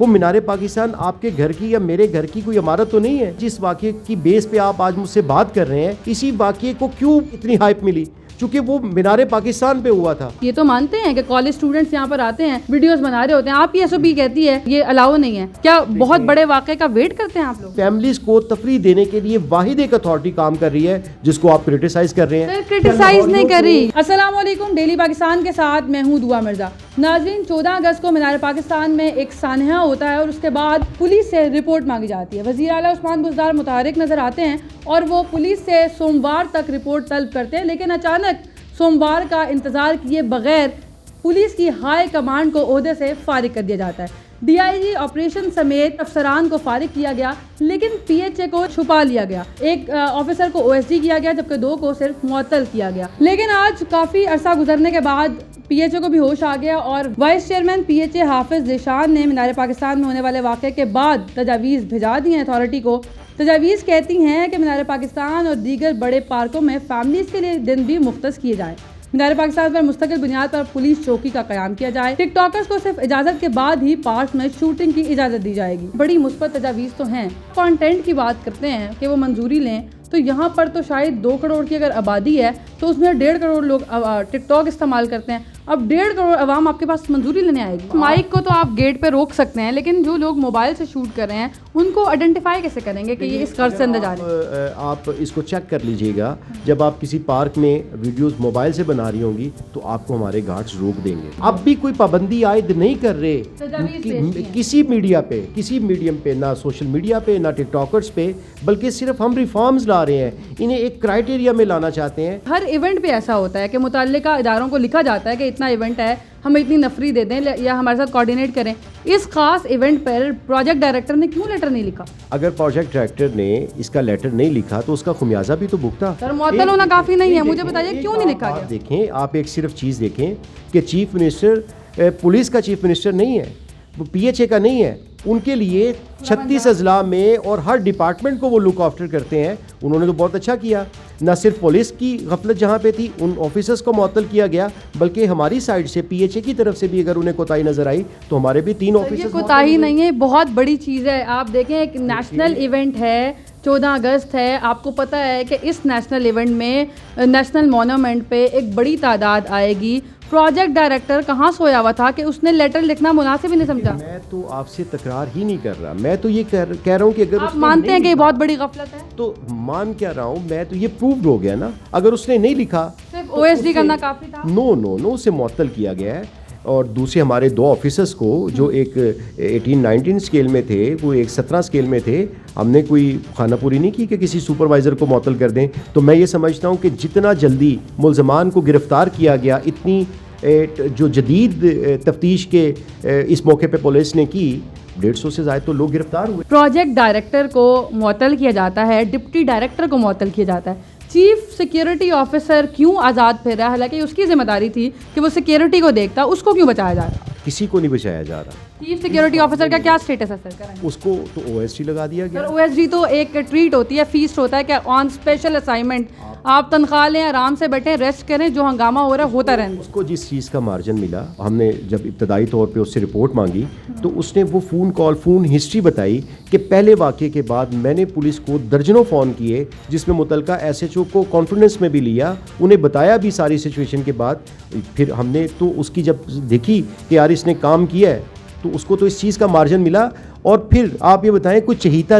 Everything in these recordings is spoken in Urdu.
وہ مینار پاکستان آپ کے گھر کی یا میرے گھر کی کوئی عمارت تو نہیں ہے جس واقعے کی بیس پہ آپ آج مجھ سے بات کر رہے ہیں. اسی واقعے کو کیوں اتنی ہائپ ملی؟ چونکہ وہ مینار پاکستان پہ ہوا تھا. یہ تو مانتے ہیں کہ کالج اسٹوڈنٹس یہاں پر آتے ہیں ویڈیوز بنا رہے ہوتے ہیں, آپ کی ایس او پی کہتی ہے یہ الاؤ نہیں ہے, کیا بہت بڑے واقعے کا ویٹ کرتے ہیں آپ لوگ؟ فیملیز کو تفریح دینے کے لیے واحد ایک اتھارٹی کام کر رہی ہے جس کو آپ کرٹیسائز کر رہے ہیں. کرٹیسائز نہیں کر رہی. السلام علیکم, ڈیلی پاکستان کے ساتھ میں ہوں دعا مرزا. ناظرین, 14 اگست کو مینار پاکستان میں ایک سانحہ ہوتا ہے اور اس کے بعد پولیس سے رپورٹ مانگی جاتی ہے. وزیر اعلیٰ عثمان بزدار متحرک نظر آتے ہیں اور وہ پولیس سے سوموار تک رپورٹ طلب کرتے ہیں, لیکن اچانک سوموار کا انتظار کیے بغیر پولیس کی ہائی کمانڈ کو عہدے سے فارغ کر دیا جاتا ہے. ڈی آئی جی آپریشن سمیت افسران کو فارغ کیا گیا, لیکن پی ایچ اے کو چھپا لیا گیا. ایک آفیسر کو او ایس ڈی کیا گیا جبکہ 2 کو صرف معطل کیا گیا. لیکن آج کافی عرصہ گزرنے کے بعد پی ایچ اے کو بھی ہوش آ گیا اور vice chairman P H A Hafiz Zeeshan نے مینار پاکستان میں ہونے والے واقعے کے بعد تجاویز بھیجا دی ہیں اتھارٹی کو. تجاویز کہتی ہیں کہ مینار پاکستان اور دیگر بڑے پارکوں میں فیملیز کے لیے دن بھی مختص کیے جائیں. مینار پاکستان پر مستقل بنیاد پر پولیس چوکی کا قیام کیا جائے. ٹک ٹاکرز کو صرف اجازت کے بعد ہی پارک میں شوٹنگ کی اجازت دی جائے گی. بڑی مثبت تجاویز تو ہیں. کانٹینٹ کی بات کرتے ہیں کہ وہ منظوری لیں تو یہاں پر تو شاید 2 کروڑ کی اگر آبادی ہے تو اس میں 1.5 کروڑ لوگ ٹک ٹاک استعمال کرتے ہیں. اب 1.5 کروڑ عوام آپ کے پاس منظوری لینے آئے گی. مائک کو تو آپ گیٹ پہ روک سکتے ہیں, لیکن جو لوگ موبائل سے شوٹ کر رہے ہیں ان کو آئیڈینٹیفائی کیسے کریں گے کہ یہ اس غرض سے اندر جا رہے ہیں؟ آپ اس کو چیک کر لیجئے گا, جب آپ کسی پارک میں ویڈیوز موبائل سے بنا رہی ہوں گی تو آپ کو ہمارے گارڈز روک دیں گے. اب بھی کوئی پابندی عائد نہیں کر رہے کسی میڈیا پہ, کسی میڈیم پہ, نہ سوشل میڈیا پہ, نہ ٹک ٹاکرز پہ, بلکہ صرف ہم ریفارمز لا رہے ہیں. انہیں ایک کرائٹیریا میں لانا چاہتے ہیں. ہر ایونٹ پہ ایسا ہوتا ہے کہ متعلقہ اداروں کو لکھا جاتا ہے کہ اتنا ایونٹ ہے, ہمیں اتنی نفری دے دیں یا ہمارے ساتھ کوارڈینیٹ کریں. اس خاص ایونٹ پر پروجیکٹ ڈائریکٹر نے کیوں لیٹر نہیں لکھا؟ اگر پروجیکٹ ڈائریکٹر نے اس کا لیٹر نہیں لکھا تو اس کا خمیازہ بھی تو بھگتا. سر, معطل ہونا کافی نہیں ہے, مجھے بتائیے کیوں نہیں لکھا گیا؟ دیکھیں, آپ ایک صرف چیز دیکھیں کہ چیف منسٹر پولیس کا چیف منسٹر نہیں ہے, وہ پی ایچ اے کا نہیں ہے. ان کے لیے 36 اضلاع میں اور ہر ڈپارٹمنٹ کو وہ لک آفٹر کرتے ہیں. انہوں نے تو بہت اچھا کیا. نہ صرف پولیس کی غفلت جہاں پہ تھی ان آفیسرز کو معطل کیا گیا, بلکہ ہماری سائڈ سے پی ایچ اے کی طرف سے بھی اگر انہیں کوتاہی نظر آئی تو ہمارے بھی 3 آفیسرز. یہ کوتاہی نہیں ہے, بہت بڑی چیز ہے. آپ دیکھیں ایک نیشنل ایونٹ ہے, 14 اگست ہے, آپ کو پتہ ہے کہ اس نیشنل ایونٹ میں نیشنل مونومنٹ پہ ایک بڑی تعداد آئے گی. پروجیکٹ ڈائریکٹر کہاں سویا ہوا تھا کہ اس نے لیٹر لکھنا مناسب ہی نہیں سمجھا؟ میں تو آپ سے تکرار ہی نہیں کر رہا, میں تو یہ کہہ رہا ہوں کہ اگر آپ مانتے ہیں کہ یہ بہت بڑی غفلت ہے تو مان کیا رہا ہوں میں, تو یہ پروفڈ ہو گیا نا. اگر اس نے نہیں لکھا صرف او ایس ڈی کرنا کافی تھا. نو اسے معطل کیا گیا ہے. اور دوسرے ہمارے 2 آفیسرز کو جو ایک 18-19 اسکیل میں تھے, وہ ایک 17 اسکیل میں تھے, ہم نے کوئی خانہ پوری نہیں کی کہ کسی سپروائزر کو معطل کر دیں. تو میں یہ سمجھتا ہوں کہ جتنا جلدی ملزمان کو گرفتار کیا گیا, اتنی جو جدید تفتیش کے اس موقع پہ پولیس نے کی, 150 سے زائد تو لوگ گرفتار ہوئے. پروجیکٹ ڈائریکٹر کو معطل کیا جاتا ہے, ڈپٹی ڈائریکٹر کو معطل کیا جاتا ہے. چیف سیکیورٹی آفیسر کیوں آزاد پھر رہا ہے؟ حالانکہ اس کی ذمہ داری تھی کہ وہ سیکیورٹی کو دیکھتا, اس کو کیوں بچایا جا رہا؟ کسی کو نہیں بچایا جا رہا. چیف سیکیورٹی آفیسر کا کیا سٹیٹس ہے سر؟ اس کو تو او ایس ڈی لگا دیا گیا. او ایس ڈی تو ایک ٹریٹ ہوتی ہے, فیسٹ ہوتا ہے کہ آن اسپیشل اسائنمنٹ آپ تنخواہ لیں, آرام سے بیٹھیں, ریسٹ کریں, جو ہنگامہ ہو رہا ہے ہوتا رہنا. اس کو جس چیز کا مارجن ملا, ہم نے جب ابتدائی طور پہ اس سے رپورٹ مانگی تو اس نے وہ فون ہسٹری بتائی کہ پہلے واقعے کے بعد میں نے پولیس کو درجنوں فون کیے, جس میں متعلقہ ایس ایچ او کو کانفیڈنس میں بھی لیا, انہیں بتایا بھی ساری سچویشن کے بعد. پھر ہم نے تو اس کی جب دیکھی کہ یار اس نے کام کیا ہے تو اس کو تو اس چیز کا مارجن ملا. اور پھر آپ یہ بتائیں, کوئی چہیتا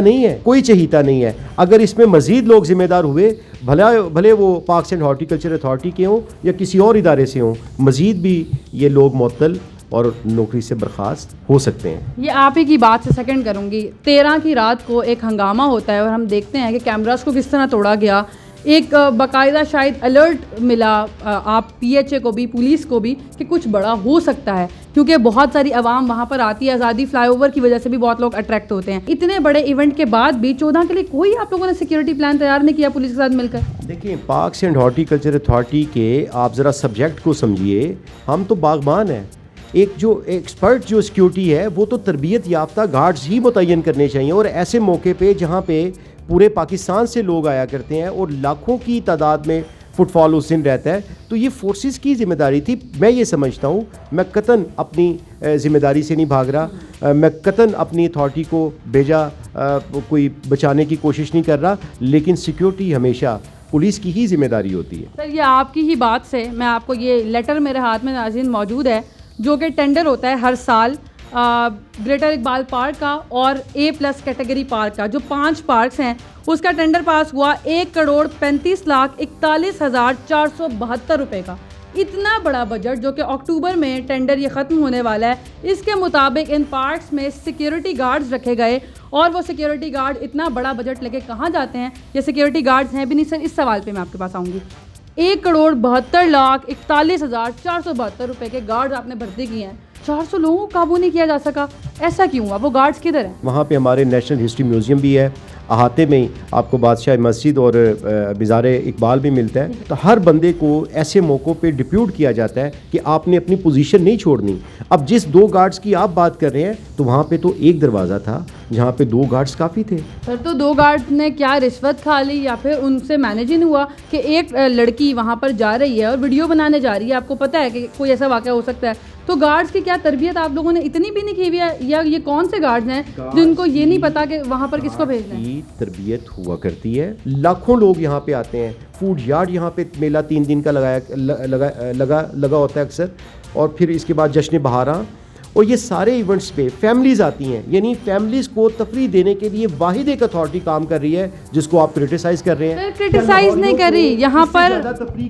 نہیں ہے. اگر اس میں مزید لوگ ذمہ دار ہوئے, بھلے وہ پارکس اینڈ ہارٹیکلچر اتھارٹی کے ہوں یا کسی اور ادارے سے ہوں, مزید بھی یہ لوگ معطل اور نوکری سے برخاست ہو سکتے ہیں. یہ آپ ہی کی بات سے سیکنڈ کروں گی. 13 کی رات کو ایک ہنگامہ ہوتا ہے اور ہم دیکھتے ہیں کہ کیمراز کو کس طرح توڑا گیا. ایک باقاعدہ شاید الرٹ ملا آپ پی ایچ اے کو بھی, پولیس کو بھی, کہ کچھ بڑا ہو سکتا ہے, کیونکہ بہت ساری عوام وہاں پر آتی ہے. آزادی فلائی اوور کی وجہ سے بھی بہت لوگ اٹریکٹ ہوتے ہیں. اتنے بڑے ایونٹ کے بعد بھی 14 کے لیے کوئی آپ لوگوں نے سیکیورٹی پلان تیار نہیں کیا پولیس کے ساتھ مل کر؟ دیکھیں, پارکس اینڈ ہارٹیکلچر اتھارٹی کے آپ ذرا سبجیکٹ کو سمجھیے. ہم تو باغبان ہیں. ایک جو ایکسپرٹ جو سیکیورٹی ہے وہ تو تربیت یافتہ گارڈز ہی متعین کرنے چاہیے. اور ایسے موقع پہ جہاں پہ پورے پاکستان سے لوگ آیا کرتے ہیں اور لاکھوں کی تعداد میں فٹ فال اس دن رہتا ہے. تو یہ فورسز کی ذمہ داری تھی. میں یہ سمجھتا ہوں, میں قطعاً اپنی ذمہ داری سے نہیں بھاگ رہا, میں قطعاً اپنی اتھارٹی کو بھیجا کوئی بچانے کی کوشش نہیں کر رہا, لیکن سیکیورٹی ہمیشہ پولیس کی ہی ذمہ داری ہوتی ہے. سر یہ آپ کی ہی بات سے میں آپ کو یہ لیٹر میرے ہاتھ میں ناظرین موجود ہے, جو کہ ٹینڈر ہوتا ہے ہر سال گریٹر اقبال پارک کا اور A+ کیٹیگری پارک کا, جو 5 پارکس ہیں, اس کا ٹینڈر پاس ہوا 1,35,41,472 روپے کا. اتنا بڑا بجٹ جو کہ اکتوبر میں ٹینڈر یہ ختم ہونے والا ہے, اس کے مطابق ان پارکس میں سیکیورٹی گارڈز رکھے گئے, اور وہ سیکیورٹی گارڈ اتنا بڑا بجٹ لے کے کہاں جاتے ہیں؟ یہ سیکیورٹی گارڈز ہیں بھی نہیں سر. اس سوال پہ میں آپ کے پاس آؤں گی. 1,72,41,472 روپے کے گارڈز آپ نے بھرتی کیے ہیں, 400 لوگوں کو قابو نہیں کیا جا سکا. ایسا کیوں ہوا؟ وہ گارڈز کدھر ہیں؟ وہاں پہ ہمارے نیشنل ہسٹری میوزیم بھی ہے, احاطے میں ہی آپ کو بادشاہ مسجد اور مزار اقبال بھی ملتا ہے. تو ہر بندے کو ایسے موقعوں پہ ڈپیوٹ کیا جاتا ہے کہ آپ نے اپنی پوزیشن نہیں چھوڑنی. اب جس 2 گارڈز کی آپ بات کر رہے ہیں, تو وہاں پہ تو ایک دروازہ تھا جہاں پہ 2 گارڈز کافی تھے. سر تو 2 گارڈ نے کیا رشوت کھا لی, یا پھر ان سے مینیج نہیں ہوا کہ ایک لڑکی وہاں پر جا رہی ہے اور ویڈیو بنانے جا رہی ہے؟ آپ کو پتہ ہے کہ کوئی ایسا واقعہ ہو سکتا ہے. تو گارڈز کی کیا تربیت آپ لوگوں نے اتنی بھی نہیں کی ہوئی ہے, یا یہ کون سے گارڈز ہیں جن کو یہ نہیں پتا کہ وہاں پر کس کو بھیجنا ہے؟ کی تربیت ہوا کرتی ہے. لاکھوں لوگ یہاں پہ آتے ہیں. فوڈ یارڈ یہاں پہ میلہ 3 دن کا لگا ہوتا ہے اکثر, اور پھر اس کے بعد جشن بہاراں, اور یہ سارے ایونٹس پہ فیملیز آتی ہیں. یعنی فیملیز کو تفریح دینے کے لیے واحد ایک اتھارٹی کام کر رہی ہے, جس کو آپ کرٹیسائز کر رہے ہیں. کرٹیسائز نہیں کر رہی, یہاں پر تفریح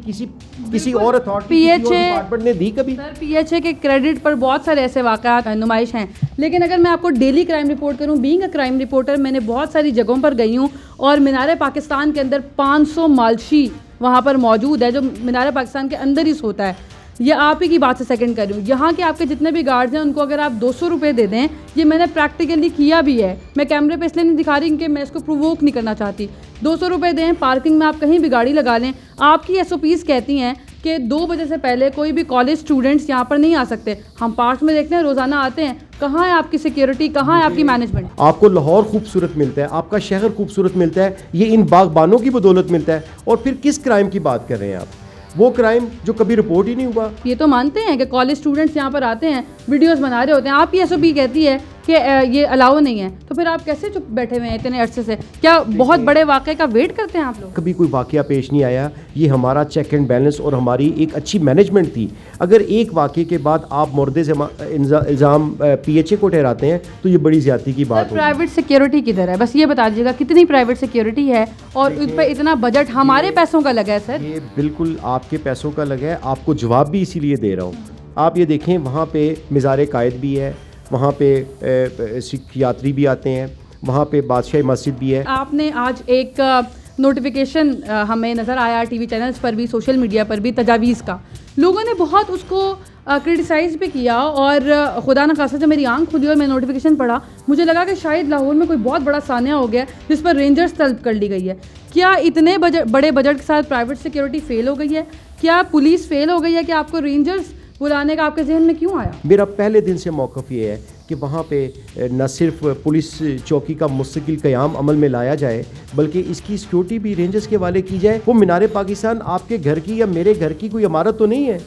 کسی اور اتھارٹی ڈپارٹمنٹ نے دی کبھی؟ سر PHA کے کریڈٹ پر بہت سارے ایسے واقعات نمائش ہیں. لیکن اگر میں آپ کو ڈیلی کرائم رپورٹ کروں, بینگ اے کرائم رپورٹر, میں نے بہت ساری جگہوں پر گئی ہوں, اور مینار پاکستان کے اندر 500 مالشی وہاں پر موجود ہے, جو مینار پاکستان کے اندر ہی سوتا ہے. یہ آپ ہی کی بات سے سیکنڈ کر رہی ہوں. یہاں کے آپ کے جتنے بھی گارڈز ہیں, ان کو اگر آپ 200 روپے دے دیں, یہ میں نے پریکٹیکلی کیا بھی ہے, میں کیمرے پہ اس لیے نہیں دکھا رہی کہ میں اس کو پرووک نہیں کرنا چاہتی. 200 روپے دیں, پارکنگ میں آپ کہیں بھی گاڑی لگا لیں. آپ کی SOPs کہتی ہیں کہ 2 بجے سے پہلے کوئی بھی کالج اسٹوڈنٹس یہاں پر نہیں آ سکتے. ہم پارکس میں دیکھتے ہیں روزانہ آتے ہیں, کہاں ہے آپ کی سیکیورٹی, کہاں ہے آپ کی مینجمنٹ؟ آپ کو لاہور خوبصورت ملتا ہے, آپ کا شہر خوبصورت ملتا ہے, یہ ان باغبانوں کی بدولت ملتا ہے. اور پھر کس کرائم کی بات کر رہے ہیں آپ؟ وہ کرائم جو کبھی رپورٹ ہی نہیں ہوا. یہ تو مانتے ہیں کہ کالج اسٹوڈنٹس یہاں پر آتے ہیں, ویڈیوز بنا رہے ہوتے ہیں, آپ کی SOP کہتی ہے کہ یہ الاؤ نہیں ہے, تو پھر آپ کیسے چپ بیٹھے ہوئے ہیں اتنے عرصے سے؟ کیا بہت بڑے واقعے کا ویٹ کرتے ہیں آپ لوگ؟ کبھی کوئی واقعہ پیش نہیں آیا. یہ ہمارا چیک اینڈ بیلنس اور ہماری ایک اچھی مینجمنٹ تھی. اگر ایک واقعے کے بعد آپ مردے سے الزام PHA کو ٹھہراتے ہیں, تو یہ بڑی زیادتی کی بات ہے. پرائیویٹ سیکیورٹی کدھر ہے؟ بس یہ بتا دیجیے گا کتنی پرائیویٹ سیکیورٹی ہے, اور اس پہ اتنا بجٹ ہمارے پیسوں کا لگا ہے. سر یہ بالکل آپ کے پیسوں کا لگا ہے. آپ کو جواب بھی اسی لیے دے رہا ہوں. آپ یہ دیکھیں, وہاں پہ مزار قائد بھی ہے, وہاں پہ سکھ یاتری بھی آتے ہیں, وہاں پہ بادشاہ مسجد بھی ہے. آپ نے آج ایک نوٹیفیکیشن ہمیں نظر آیا ٹی وی چینلز پر بھی, سوشل میڈیا پر بھی, تجاویز کا. لوگوں نے بہت اس کو کرٹیسائز بھی کیا, اور خدا نخواستہ جب میری آنکھ کھلی اور میں نوٹیفیکیشن پڑھا, مجھے لگا کہ شاید لاہور میں کوئی بہت بڑا سانحہ ہو گیا جس پر رینجرز طلب کر لی گئی ہے. کیا اتنے بڑے بجٹ کے ساتھ پرائیویٹ سیکیورٹی فیل ہو گئی ہے؟ کیا پولیس فیل ہو گئی ہے کہ آپ کو رینجرز بلانے کا آپ کے ذہن میں کیوں آیا؟ میرا پہلے دن سے موقف یہ ہے کہ وہاں پہ نہ صرف پولیس چوکی کا مستقل قیام عمل میں لایا جائے, بلکہ اس کی سیکیورٹی بھی رینجرز کے حوالے کی جائے. وہ مینار پاکستان آپ کے گھر کی یا میرے گھر کی کوئی عمارت تو نہیں ہے,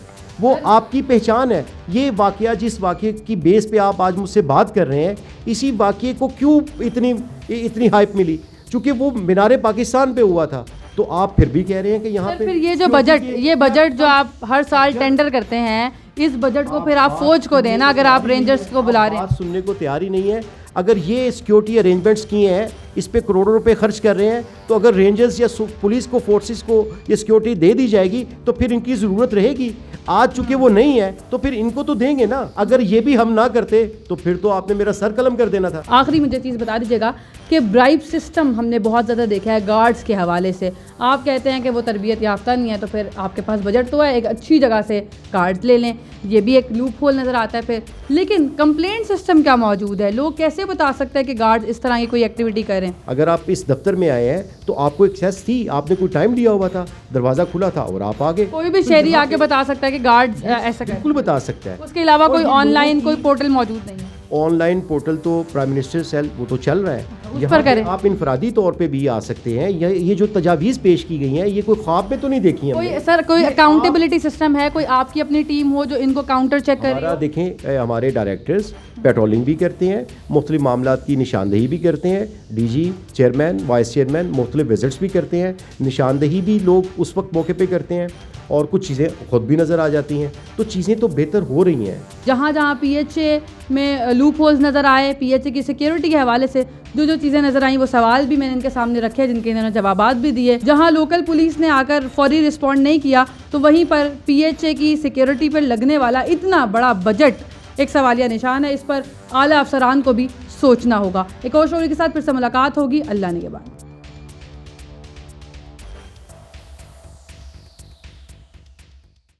وہ آپ کی پہچان ہے. یہ واقعہ, جس واقعے کی بیس پہ آپ آج مجھ سے بات کر رہے ہیں, اسی واقعے کو کیوں اتنی ہائپ ملی؟ چونکہ وہ مینار پاکستان پہ ہوا تھا. تو آپ پھر بھی کہہ رہے ہیں کہ یہاں پہ پھر یہ بجٹ جو آپ ہر سال ٹینڈر کرتے ہیں, اس بجٹ کو پھر آپ فوج کو دینا اگر آپ رینجرز کو بلا رہے ہیں. بات سننے کو تیار ہی نہیں ہے. اگر یہ سیکیورٹی ارینجمنٹس کیے ہیں, اس پہ کروڑوں روپے خرچ کر رہے ہیں, تو اگر رینجرز یا پولیس کو, فورسز کو یہ سیکیورٹی دے دی جائے گی, تو پھر ان کی ضرورت رہے گی. آج چونکہ وہ نہیں ہے, تو پھر ان کو تو دیں گے نا. اگر یہ بھی ہم نہ کرتے, تو پھر تو آپ نے میرا سر قلم کر دینا تھا. آخری مجھے چیز بتا دیجیے گا کہ برائب سسٹم ہم نے بہت زیادہ دیکھا ہے گارڈز کے حوالے سے. آپ کہتے ہیں کہ وہ تربیت یافتہ نہیں ہے, تو پھر آپ کے پاس بجٹ تو ہے, ایک اچھی جگہ سے گارڈز لے لیں. یہ بھی ایک لوپ ہول نظر آتا ہے پھر. لیکن کمپلینٹ سسٹم کیا موجود ہے؟ لوگ کیسے بتا سکتے ہیں کہ گارڈز اس طرح کی کوئی ایکٹیویٹی کریں؟ اگر آپ اس دفتر میں آئے ہیں تو آپ کو ایکسیس تھی, آپ نے کوئی ٹائم دیا ہوا تھا, دروازہ کھلا تھا اور آپ آگے. کوئی بھی شہری آ کے بتا سکتا ہے کہ گارڈز ایسا کریں؟ بالکل بتا سکتا ہے. اس کے علاوہ کوئی آن لائن کوئی پورٹل موجود نہیں ہے؟ آن لائن پورٹل تو پرائم منسٹر سیل وہ تو چل رہا ہے. یہاں پہ کریں. آپ انفرادی طور پہ بھی آ سکتے ہیں. یہ جو تجاویز پیش کی گئی ہیں یہ کوئی خواب میں تو نہیں دیکھی ہیں کوئی سر کوئی اکاؤنٹیبلٹی سسٹم ہے, کوئی آپ کی اپنی ٹیم ہو جو ان کو کاؤنٹر چیک کرے؟ ہمارا دیکھیں ہمارے ڈائریکٹرز پیٹرولنگ بھی کرتے ہیں, مختلف معاملات کی نشاندہی بھی کرتے ہیں, D G, chairman, vice chairman مختلف وزٹس بھی کرتے ہیں, نشاندہی بھی لوگ اس وقت موقع پہ کرتے ہیں, اور کچھ چیزیں خود بھی نظر آ جاتی ہیں. تو چیزیں تو بہتر ہو رہی ہیں. جہاں جہاں پی ایچ اے میں لوپ ہولز نظر آئے, پی ایچ اے کی سیکیورٹی کے حوالے سے جو چیزیں نظر آئیں وہ سوال بھی میں نے ان کے سامنے رکھے جن کے انہوں نے جوابات بھی دیے. جہاں لوکل پولیس نے آ کر فوری رسپونڈ نہیں کیا تو وہیں پر پی ایچ اے کی سیکیورٹی پر لگنے والا اتنا بڑا بجٹ ایک سوالیہ نشان ہے. اس پر اعلیٰ افسران کو بھی سوچنا ہوگا. ایک اور اسٹوری کے ساتھ پھر سے ملاقات ہوگی. اللہ نے کے بعد.